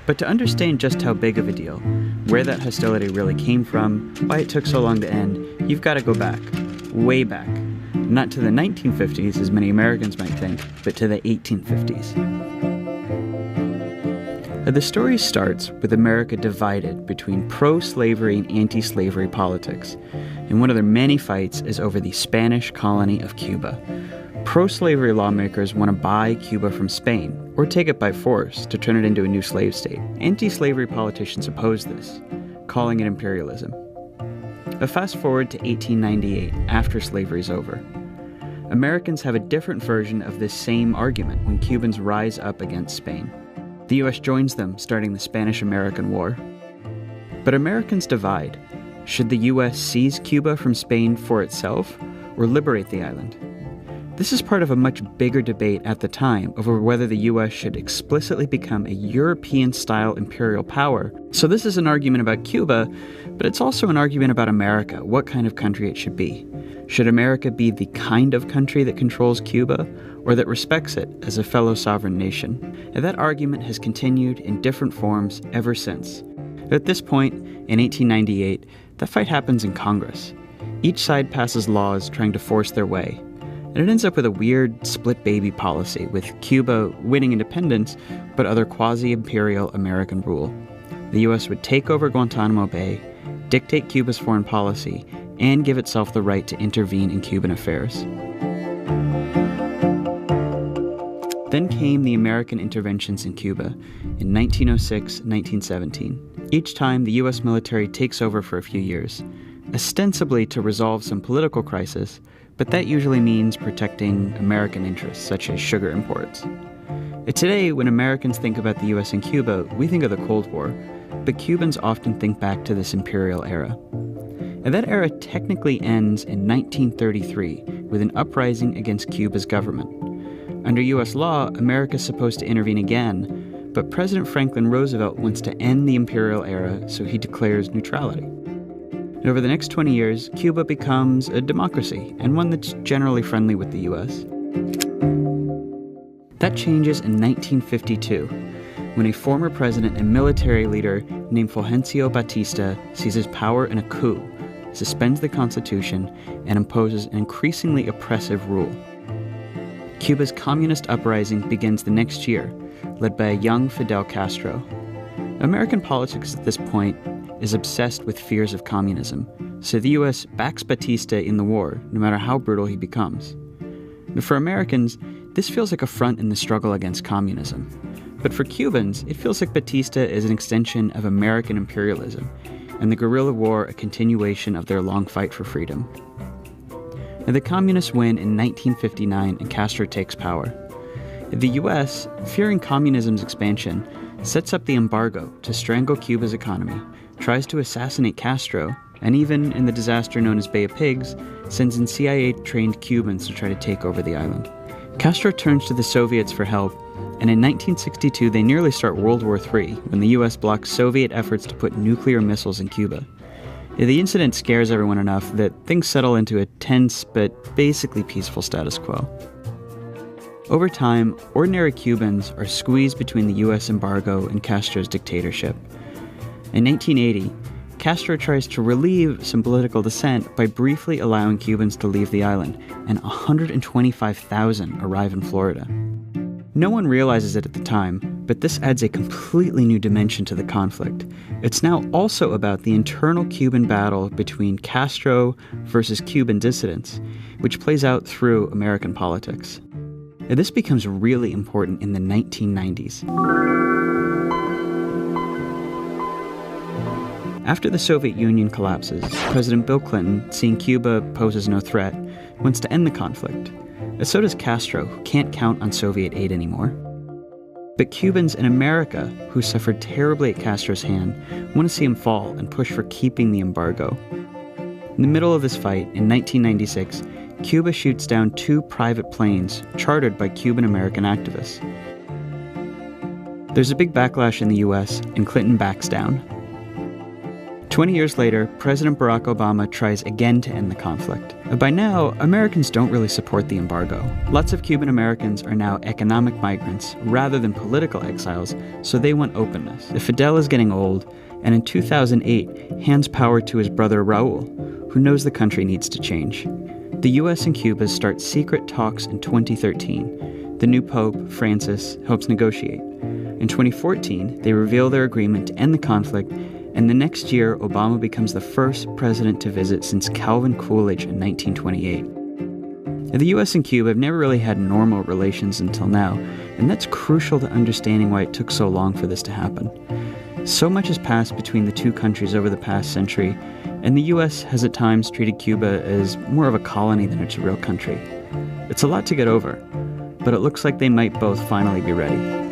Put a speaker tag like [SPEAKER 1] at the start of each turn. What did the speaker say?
[SPEAKER 1] But to understand just how big of a deal, where that hostility really came from, why it took so long to end, you've got to go back, way back. Not to the 1950s, as many Americans might think, but to the 1850s. The story starts with America divided between pro-slavery and anti-slavery politics, and one of their many fights is over the Spanish colony of Cuba. Pro-slavery lawmakers want to buy Cuba from Spain, or take it by force to turn it into a new slave state. Anti-slavery politicians oppose this, calling it imperialism. But fast forward to 1898, after slavery's over. Americans have a different version of this same argument when Cubans rise up against Spain. The U.S. joins them, starting the Spanish-American War. But Americans divide. Should the U.S. seize Cuba from Spain for itself, or liberate the island? This is part of a much bigger debate at the time over whether the U.S. should explicitly become a European-style imperial power. So this is an argument about Cuba, but it's also an argument about America, what kind of country it should be. Should America be the kind of country that controls Cuba, or that respects it as a fellow sovereign nation? And that argument has continued in different forms ever since. At this point, in 1898, that fight happens in Congress. Each side passes laws trying to force their way. And it ends up with a weird split baby policy, with Cuba winning independence, but other quasi-imperial American rule. The U.S. would take over Guantanamo Bay, dictate Cuba's foreign policy, and give itself the right to intervene in Cuban affairs. Then came the American interventions in Cuba in 1906, 1917. Each time, the U.S. military takes over for a few years, ostensibly to resolve some political crisis, but that usually means protecting American interests, such as sugar imports. Today, when Americans think about the U.S. and Cuba, we think of the Cold War, but Cubans often think back to this imperial era. And that era technically ends in 1933 with an uprising against Cuba's government. Under U.S. law, America is supposed to intervene again, but President Franklin Roosevelt wants to end the imperial era, so he declares neutrality. And over the next 20 years, Cuba becomes a democracy, and one that's generally friendly with the U.S. That changes in 1952, when a former president and military leader named Fulgencio Batista seizes power in a coup, suspends the Constitution, and imposes an increasingly oppressive rule. Cuba's communist uprising begins the next year, led by a young Fidel Castro. American politics at this point is obsessed with fears of communism, so the U.S. backs Batista in the war, no matter how brutal he becomes. But for Americans, this feels like a front in the struggle against communism. But for Cubans, it feels like Batista is an extension of American imperialism, and the guerrilla war a continuation of their long fight for freedom. And the communists win in 1959 and Castro takes power. The U.S., fearing communism's expansion, sets up the embargo to strangle Cuba's economy, tries to assassinate Castro, and even, in the disaster known as Bay of Pigs, sends in CIA-trained Cubans to try to take over the island. Castro turns to the Soviets for help, and in 1962 they nearly start World War III when the U.S. blocks Soviet efforts to put nuclear missiles in Cuba. The incident scares everyone enough that things settle into a tense but basically peaceful status quo. Over time, ordinary Cubans are squeezed between the U.S. embargo and Castro's dictatorship. In 1980, Castro tries to relieve some political dissent by briefly allowing Cubans to leave the island, and 125,000 arrive in Florida. No one realizes it at the time, but this adds a completely new dimension to the conflict. It's now also about the internal Cuban battle between Castro versus Cuban dissidents, which plays out through American politics. And this becomes really important in the 1990s. After the Soviet Union collapses, President Bill Clinton, seeing Cuba poses no threat, wants to end the conflict. And so does Castro, who can't count on Soviet aid anymore. But Cubans in America, who suffered terribly at Castro's hand, want to see him fall and push for keeping the embargo. In the middle of this fight, in 1996, Cuba shoots down 2 private planes chartered by Cuban-American activists. There's a big backlash in the U.S., and Clinton backs down. 20 years later, President Barack Obama tries again to end the conflict. By now, Americans don't really support the embargo. Lots of Cuban Americans are now economic migrants rather than political exiles, so they want openness. Fidel is getting old, and in 2008, hands power to his brother Raul, who knows the country needs to change. The US and Cuba start secret talks in 2013. The new Pope, Francis, helps negotiate. In 2014, they reveal their agreement to end the conflict, and the next year, Obama becomes the first president to visit since Calvin Coolidge in 1928. The US and Cuba have never really had normal relations until now, and that's crucial to understanding why it took so long for this to happen. So much has passed between the two countries over the past century, and the US has at times treated Cuba as more of a colony than it's a real country. It's a lot to get over, but it looks like they might both finally be ready.